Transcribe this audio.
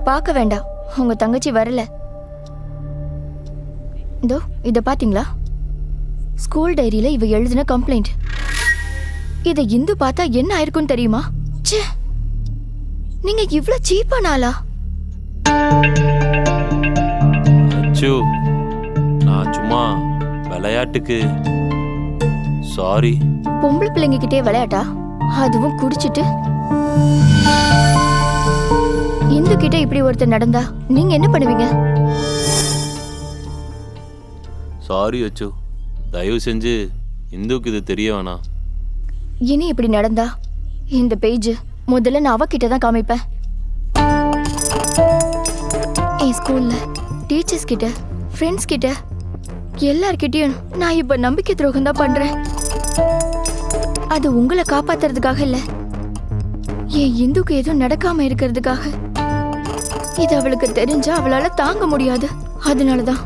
பார்க்க வேண்டாம், உங்க தங்கச்சி வரல. இதோ இத பாத்தீங்களா? ஸ்கூல் டைரியில இவ எழுதின கம்ப்ளைண்ட். இத இந்து பார்த்தா என்ன ஆயிருக்கும் தெரியுமா? ச்சே, நீங்க இவ்ளோ சீப்பான ஆளா? அச்சு, நான் சும்மா விளையாட்டுக்கு. சாரி. பொம்பளை பிள்ளைங்க கிட்டே விளையாட்டா? அதுவும் குடிச்சிட்டு. இந்து கிட்ட இப்படி ஒருத்தர் நடந்தா நீங்க என்ன பண்ணுவீங்க? சாரி அச்சு, தயவு செஞ்சு இந்துக்கு இது தெரிய வேணாம். இனி இப்படி நடந்தா இந்த பேஜ் முதல்ல நான் அவகிட்ட தான் காமிப்பேன். என் ஸ்கூல்ல டீச்சர்ஸ் கிட்ட, ஃப்ரெண்ட்ஸ் கிட்ட, எல்லார்கிட்டயும் நான் இப்ப நம்பிக்கை துரோகம் தான் பண்றேன். அது உங்களை காப்பாத்துறதுக்காக இல்ல, என் இந்துக்கு எதுவும் நடக்காம இருக்கிறதுக்காக. இது அவளுக்கு தெரிஞ்சா அவளால தாங்க முடியாது. அதனாலதான்